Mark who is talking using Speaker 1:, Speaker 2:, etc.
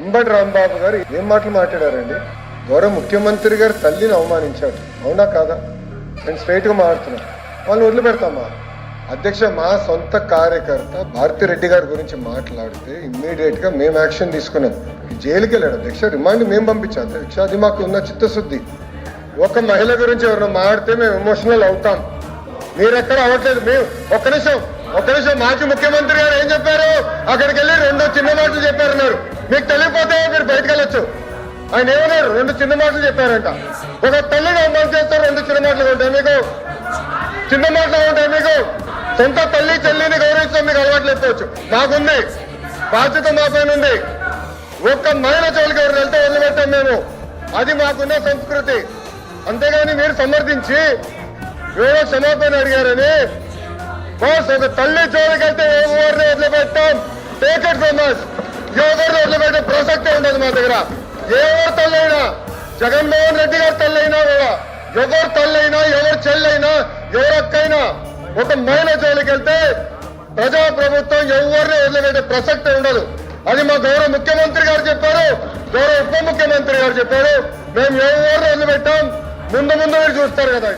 Speaker 1: అంబటి రాంబాబు గారు ఏం మాటలు మాట్లాడారండి? గౌరవ ముఖ్యమంత్రి గారు తల్లిని అవమానించాడు, అవునా కాదా? నేను స్ట్రైట్ గా మాట్లాడుతున్నాను. వాళ్ళని వదిలిపెడతామా? అధ్యక్ష, మా సొంత కార్యకర్త భారతిరెడ్డి గారి గురించి మాట్లాడితే ఇమ్మీడియట్ గా మేము యాక్షన్ తీసుకున్నాం. జైలుకి వెళ్ళాడు అధ్యక్ష, రిమాండ్ మేము పంపించాం అధ్యక్ష. అది మాకు ఉన్న చిత్తశుద్ధి. ఒక మహిళ గురించి ఎవరైనా మాడితే మేము ఎమోషనల్ అవుతాం. మీరెక్కడ అవ్వట్లేదు. మేము ఒక్క నిమిషం మాజీ ముఖ్యమంత్రి గారు ఏం చెప్పారు? అక్కడికి వెళ్ళి 2 చిన్న మాటలు చెప్పారన్నారు. మీకు తెలియకపోతే మీరు బయటకు వెళ్ళొచ్చు. ఆయన ఏమన్నారు? 2 చిన్న మాటలు చెప్పారంట. ఒక తల్లిని అమలు చేస్తారు, 2 చిన్న మాటలు ఉంటాయి మీకు. చిన్న మాటలు ఉంటాయి మీకు. సొంత తల్లి చెల్లిని గౌరవించడం మీకు అలవాట్లు ఎత్తుకోవచ్చు. మాకుంది బాధ్యత, మా పైన ఉంది. ఒక్క మహిళ చోలికి ఎవరు వెళ్తే వదిలిపెట్టాం మేము. అది మాకున్న సంస్కృతి. అంతేగాని మీరు సమర్థించి ఏదో క్షమాపణ అడిగారని బాస్, ఒక తల్లి జోలికి వెళ్తే ఎవరిని వదిలిపెట్టాం. Take it from us. ఎవరిని వదిలిపెట్టే ప్రసక్తే ఉండదు మా దగ్గర. ఎవరు తల్లైనా, జగన్మోహన్ రెడ్డి గారి తల్లైనా కూడా, ఎవరు తల్లైనా, ఎవరు చెల్లైనా, ఎవరు అక్కైనా, ఒక మహిళ జోలికి వెళ్తే ప్రజాప్రభుత్వం ఎవరిని వదిలిపెట్టే ప్రసక్తే ఉండదు. అది మా గౌరవ ముఖ్యమంత్రి గారు చెప్పారు, గౌరవ ఉప ముఖ్యమంత్రి గారు చెప్పారు. మేము ఎవరిని వదిలిపెట్టాం. ముందు మీరు చూస్తారు కదా.